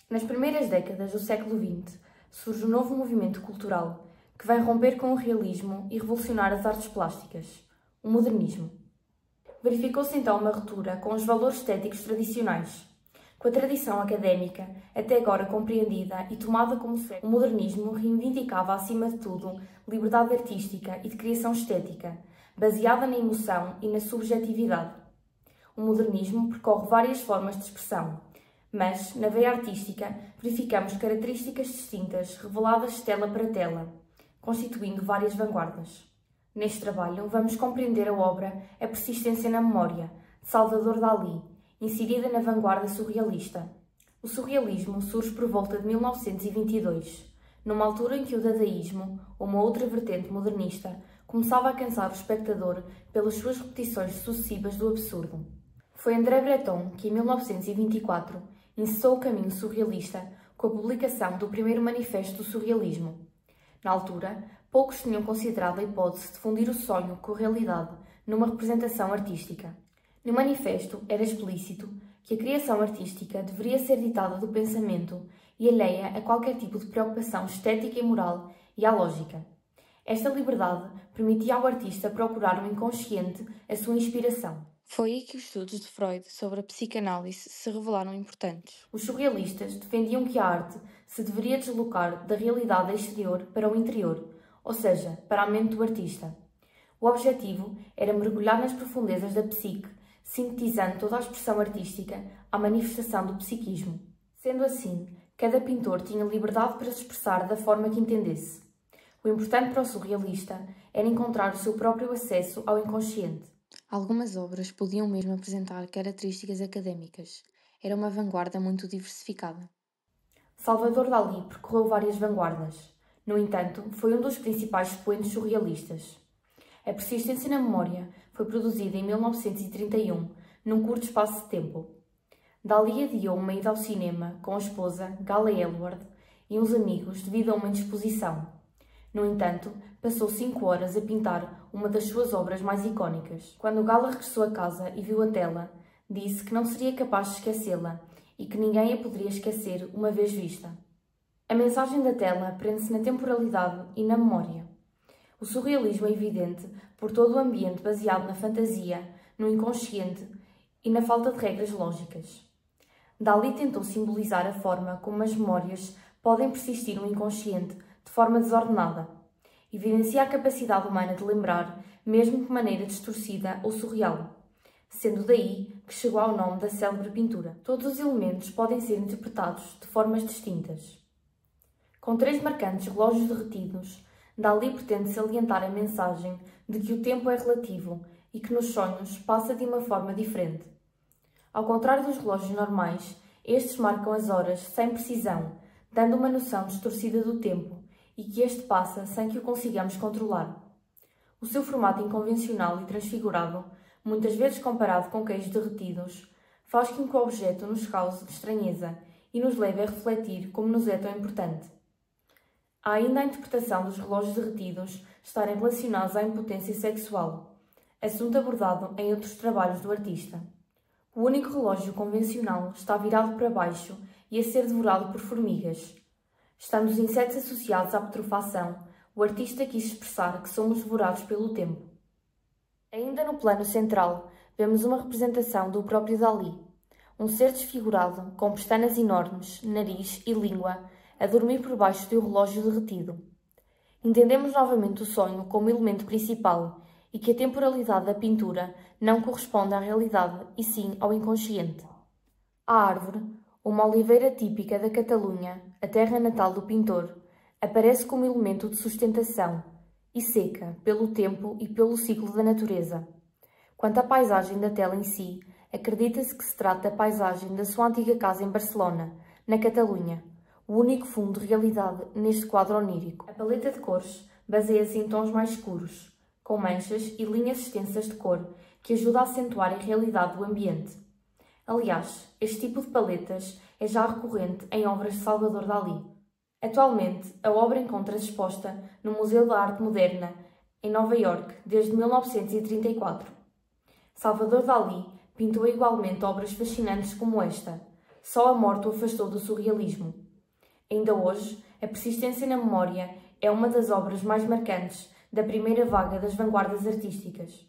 Nas primeiras décadas do século XX, surge um novo movimento cultural que vai romper com o realismo e revolucionar as artes plásticas, o modernismo. Verificou-se então uma ruptura com os valores estéticos tradicionais, com a tradição académica, até agora compreendida e tomada como certa. O modernismo reivindicava, acima de tudo, liberdade artística e de criação estética, baseada na emoção e na subjetividade. O modernismo percorre várias formas de expressão, mas, na veia artística, verificamos características distintas reveladas de tela para tela, constituindo várias vanguardas. Neste trabalho, vamos compreender a obra A Persistência na Memória, de Salvador Dalí, inserida na vanguarda surrealista. O surrealismo surge por volta de 1922, numa altura em que o dadaísmo, uma outra vertente modernista, começava a cansar o espectador pelas suas repetições sucessivas do absurdo. Foi André Breton que, em 1924, encetou o caminho surrealista com a publicação do primeiro manifesto do surrealismo. Na altura, poucos tinham considerado a hipótese de fundir o sonho com a realidade numa representação artística. No manifesto era explícito que a criação artística deveria ser ditada do pensamento e alheia a qualquer tipo de preocupação estética e moral e à lógica. Esta liberdade permitia ao artista procurar no inconsciente a sua inspiração. Foi aí que os estudos de Freud sobre a psicanálise se revelaram importantes. Os surrealistas defendiam que a arte se deveria deslocar da realidade exterior para o interior, ou seja, para a mente do artista. O objetivo era mergulhar nas profundezas da psique, sintetizando toda a expressão artística à manifestação do psiquismo. Sendo assim, cada pintor tinha liberdade para se expressar da forma que entendesse. O importante para o surrealista era encontrar o seu próprio acesso ao inconsciente. Algumas obras podiam mesmo apresentar características académicas. Era uma vanguarda muito diversificada. Salvador Dalí percorreu várias vanguardas. No entanto, foi um dos principais expoentes surrealistas. A Persistência na Memória foi produzida em 1931, num curto espaço de tempo. Dalí adiou uma ida ao cinema com a esposa, Gala Elward, e uns amigos devido a uma indisposição. No entanto, passou 5 horas a pintar uma das suas obras mais icónicas. Quando Gala regressou a casa e viu a tela, disse que não seria capaz de esquecê-la e que ninguém a poderia esquecer uma vez vista. A mensagem da tela prende-se na temporalidade e na memória. O surrealismo é evidente por todo o ambiente baseado na fantasia, no inconsciente e na falta de regras lógicas. Dalí tentou simbolizar a forma como as memórias podem persistir no inconsciente de forma desordenada. Evidencia a capacidade humana de lembrar, mesmo de maneira distorcida ou surreal, sendo daí que chegou ao nome da célebre pintura. Todos os elementos podem ser interpretados de formas distintas. Com 3 marcantes relógios derretidos, Dalí pretende salientar a mensagem de que o tempo é relativo e que nos sonhos passa de uma forma diferente. Ao contrário dos relógios normais, estes marcam as horas sem precisão, dando uma noção distorcida do tempo e que este passa sem que o consigamos controlar. O seu formato inconvencional e transfigurado, muitas vezes comparado com queijos derretidos, faz com que o objeto nos cause estranheza e nos leve a refletir como nos é tão importante. Há ainda a interpretação dos relógios derretidos estarem relacionados à impotência sexual, assunto abordado em outros trabalhos do artista. O único relógio convencional está virado para baixo e a ser devorado por formigas. Estando os insetos associados à putrefação, o artista quis expressar que somos devorados pelo tempo. Ainda no plano central, vemos uma representação do próprio Dalí, um ser desfigurado, com pestanas enormes, nariz e língua, a dormir por baixo de um relógio derretido. Entendemos novamente o sonho como elemento principal e que a temporalidade da pintura não corresponde à realidade e sim ao inconsciente. A árvore, uma oliveira típica da Catalunha, a terra natal do pintor, aparece como elemento de sustentação e seca pelo tempo e pelo ciclo da natureza. Quanto à paisagem da tela em si, acredita-se que se trata da paisagem da sua antiga casa em Barcelona, na Catalunha, o único fundo de realidade neste quadro onírico. A paleta de cores baseia-se em tons mais escuros, com manchas e linhas extensas de cor, que ajuda a acentuar a realidade do ambiente. Aliás, este tipo de paletas é já recorrente em obras de Salvador Dalí. Atualmente, a obra encontra-se exposta no Museu da Arte Moderna, em Nova Iorque, desde 1934. Salvador Dalí pintou igualmente obras fascinantes como esta, Só a morte o afastou do surrealismo. Ainda hoje, a persistência na memória é uma das obras mais marcantes da primeira vaga das vanguardas artísticas.